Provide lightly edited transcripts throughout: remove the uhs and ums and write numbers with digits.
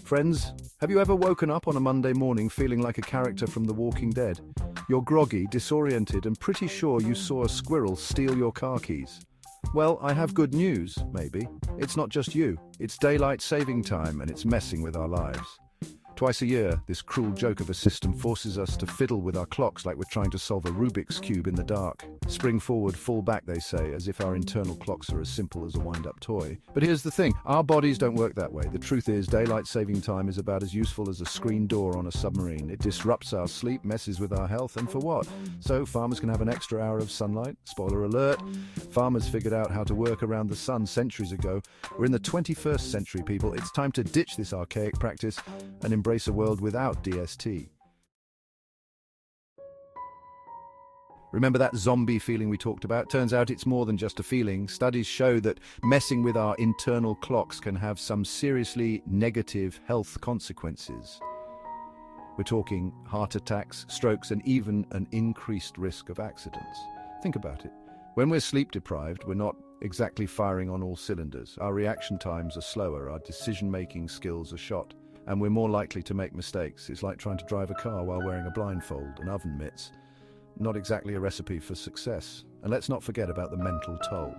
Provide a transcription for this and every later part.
Friends, have you ever woken up on a Monday morning feeling like a character from The Walking Dead? You're groggy, disoriented, and pretty sure you saw a squirrel steal your car keys. Well, I have good news, maybe. It's not just you. It's daylight saving time, and it's messing with our lives. Twice a year, this cruel joke of a system forces us to fiddle with our clocks like we're trying to solve a Rubik's Cube in the dark. Spring forward, fall back, they say, as if our internal clocks are as simple as a wind-up toy. But here's the thing, our bodies don't work that way. The truth is, daylight saving time is about as useful as a screen door on a submarine. It disrupts our sleep, messes with our health, and for what? So farmers can have an extra hour of sunlight. Spoiler alert, farmers figured out how to work around the sun centuries ago. We're in the 21st century, people. It's time to ditch this archaic practice and embrace a world without DST. Remember that zombie feeling we talked about? Turns out it's more than just a feeling. Studies show that messing with our internal clocks can have some seriously negative health consequences. We're talking heart attacks, strokes, and even an increased risk of accidents. Think about it. When we're sleep deprived, we're not exactly firing on all cylinders. Our reaction times are slower, our decision-making skills are shot, and we're more likely to make mistakes. It's like trying to drive a car while wearing a blindfold and oven mitts. Not exactly a recipe for success. And let's not forget about the mental toll.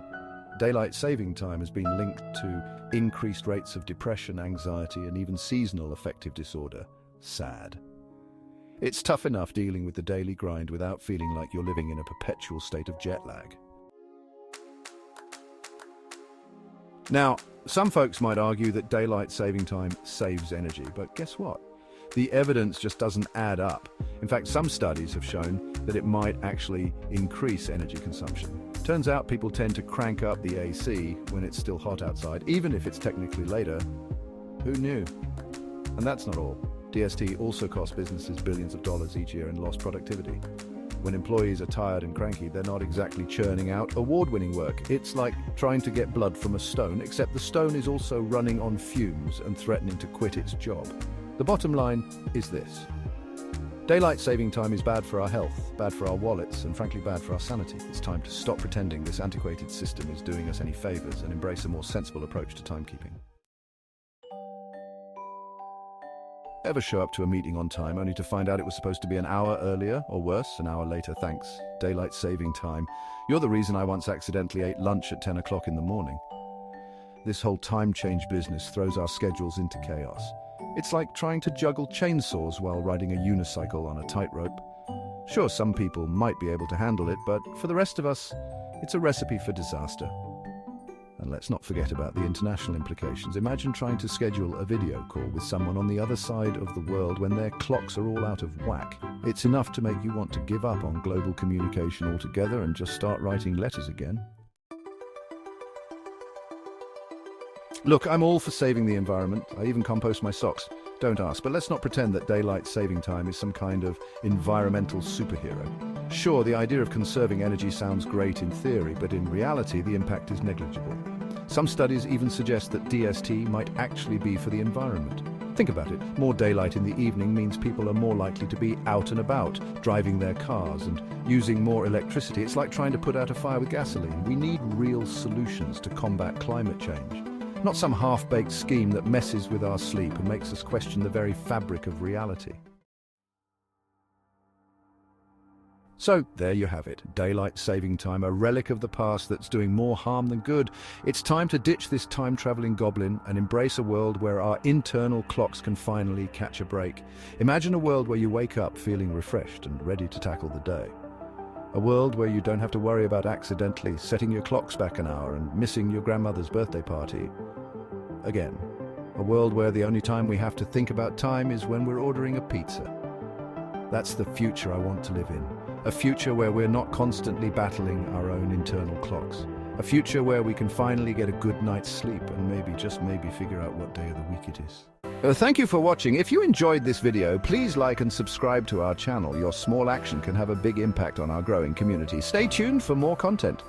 Daylight saving time has been linked to increased rates of depression, anxiety, and even seasonal affective disorder. Sad. It's tough enough dealing with the daily grind without feeling like you're living in a perpetual state of jet lag. Now, some folks might argue that daylight saving time saves energy, but guess what? The evidence just doesn't add up. In fact, some studies have shown that it might actually increase energy consumption. Turns out people tend to crank up the AC when it's still hot outside, even if it's technically later. Who knew? And that's not all. DST also costs businesses billions of dollars each year in lost productivity. When employees are tired and cranky, they're not exactly churning out award-winning work. It's like trying to get blood from a stone, except the stone is also running on fumes and threatening to quit its job. The bottom line is this. Daylight saving time is bad for our health, bad for our wallets, and frankly bad for our sanity. It's time to stop pretending this antiquated system is doing us any favors and embrace a more sensible approach to timekeeping. Ever show up to a meeting on time only to find out it was supposed to be an hour earlier, or worse, an hour later? Thanks. Daylight saving time. You're the reason I once accidentally ate lunch at 10 o'clock in the morning. This whole time change business throws our schedules into chaos. It's like trying to juggle chainsaws while riding a unicycle on a tightrope. Sure, some people might be able to handle it, but for the rest of us, it's a recipe for disaster. And let's not forget about the international implications. Imagine trying to schedule a video call with someone on the other side of the world when their clocks are all out of whack. It's enough to make you want to give up on global communication altogether and just start writing letters again. Look, I'm all for saving the environment. I even compost my socks. Don't ask, but let's not pretend that daylight saving time is some kind of environmental superhero. Sure, the idea of conserving energy sounds great in theory, but in reality, the impact is negligible. Some studies even suggest that DST might actually be for the environment. Think about it. More daylight in the evening means people are more likely to be out and about, driving their cars and using more electricity. It's like trying to put out a fire with gasoline. We need real solutions to combat climate change. Not some half-baked scheme that messes with our sleep and makes us question the very fabric of reality. So, there you have it. Daylight saving time, a relic of the past that's doing more harm than good. It's time to ditch this time-traveling goblin and embrace a world where our internal clocks can finally catch a break. Imagine a world where you wake up feeling refreshed and ready to tackle the day. A world where you don't have to worry about accidentally setting your clocks back an hour and missing your grandmother's birthday party. Again, a world where the only time we have to think about time is when we're ordering a pizza. That's the future I want to live in. A future where we're not constantly battling our own internal clocks. A future where we can finally get a good night's sleep and maybe, just maybe, figure out what day of the week it is. Thank you for watching. If you enjoyed this video, please like and subscribe to our channel. Your small action can have a big impact on our growing community. Stay tuned for more content.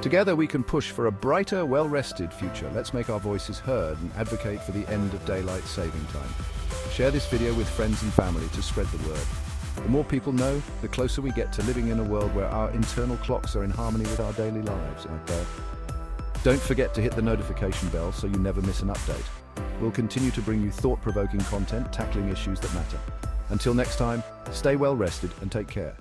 Together we can push for a brighter, well-rested future. Let's make our voices heard and advocate for the end of daylight saving time. Share this video with friends and family to spread the word. The more people know, the closer we get to living in a world where our internal clocks are in harmony with our daily lives. Don't forget to hit the notification bell so you never miss an update. We'll continue to bring you thought-provoking content tackling issues that matter. Until next time, stay well rested and take care.